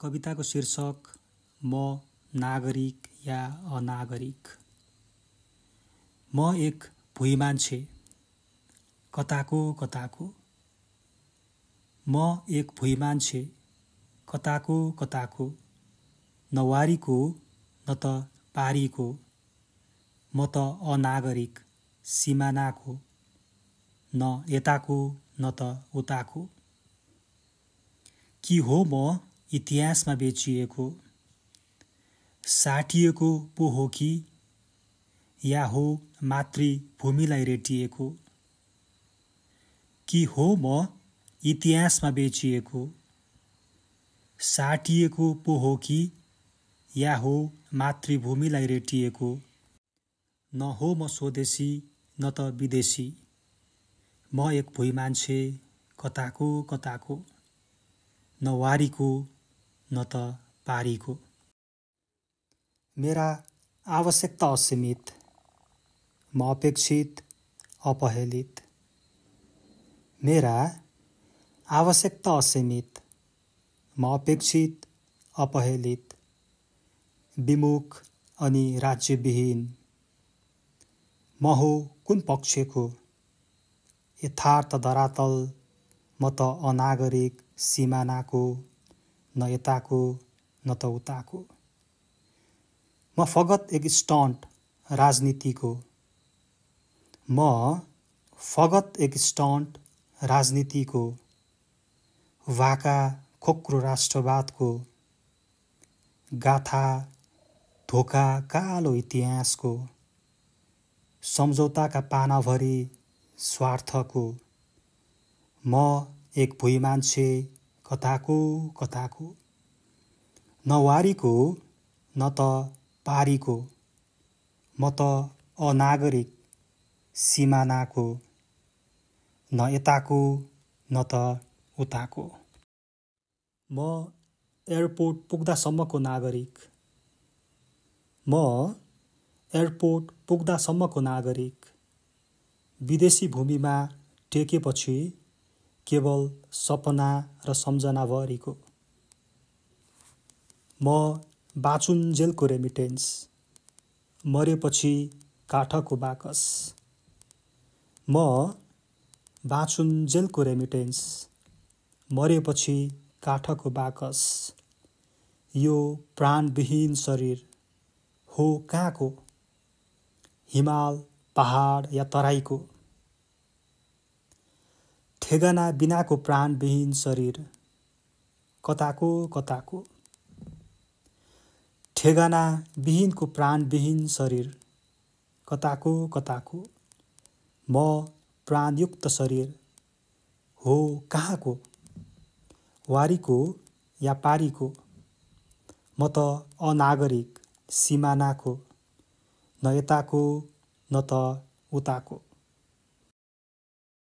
कविताको शीर्षक म नागरिक या अनागरिक। म एक भुइँ मान्छे कताको कताको। म एक भुइँ मान्छे कताको कताको। न वारीको न त पारीको। म त अनागरिक सिमानाको। न यताको न त उताको। कि हो म इतिहासमा बेचिएको, साटिएको पो हो कि, या हो मातृभूमिलाई रेटिएको। कि हो म इतिहासमा बेचिएको, साटिएको पो हो कि, या हो मातृभूमिलाई रेटिएको। न हो म स्वदेशी न त विदेशी। म एक भुइँ मान्छे कताको कताको। न वारीको न त पारीको। मेरा आवश्यकता असीमित, म अपेक्षित अपहेलित। मेरा आवश्यकता असीमित, म अपेक्षित अपहेलित। विमुख अनि राज्यविहीन। म हो कुन पक्षको, यथार्थ धरातल। म त अनागरिक सिमानाको, न यताको न त उताको। म फगत एक स्टन्ट राजनीतिको। म फगत एक स्टन्ट राजनीतिको। वाका खोक्रो राष्ट्रवादको। गाथा धोका कालो इतिहासको। सम्झौताका पानाभरि स्वार्थको। म एक भुइँ मान्छे कताको कताको। न वारीको न त पारीको। म त अनागरिक सिमानाको। न यताको न त उताको। म एयरपोर्ट पुग्दासम्मको नागरिक। म एयरपोर्ट पुग्दासम्मको नागरिक। विदेशी भूमिमा टेकेपछि केवल सपना र सम्झनाभरिको। म बाँचुन्जेलको रेमिटेन्स, मरेपछि काठको बाकस। म बाँचुन्जेलको रेमिटेन्स, मरेपछि काठको बाकस। यो प्राणविहीन शरीर हो कहाँको, हिमाल पहाड या तराईको। ठेगाना बिनाको प्राणविहीन शरीर कताको कताको। ठेगाना विहीनको प्राणविहीन शरीर कताको कताको। म प्राणयुक्त शरीर हो कहाँको, वारीको या पारीको। म त अनागरिक सिमानाको, न यताको न त उताको।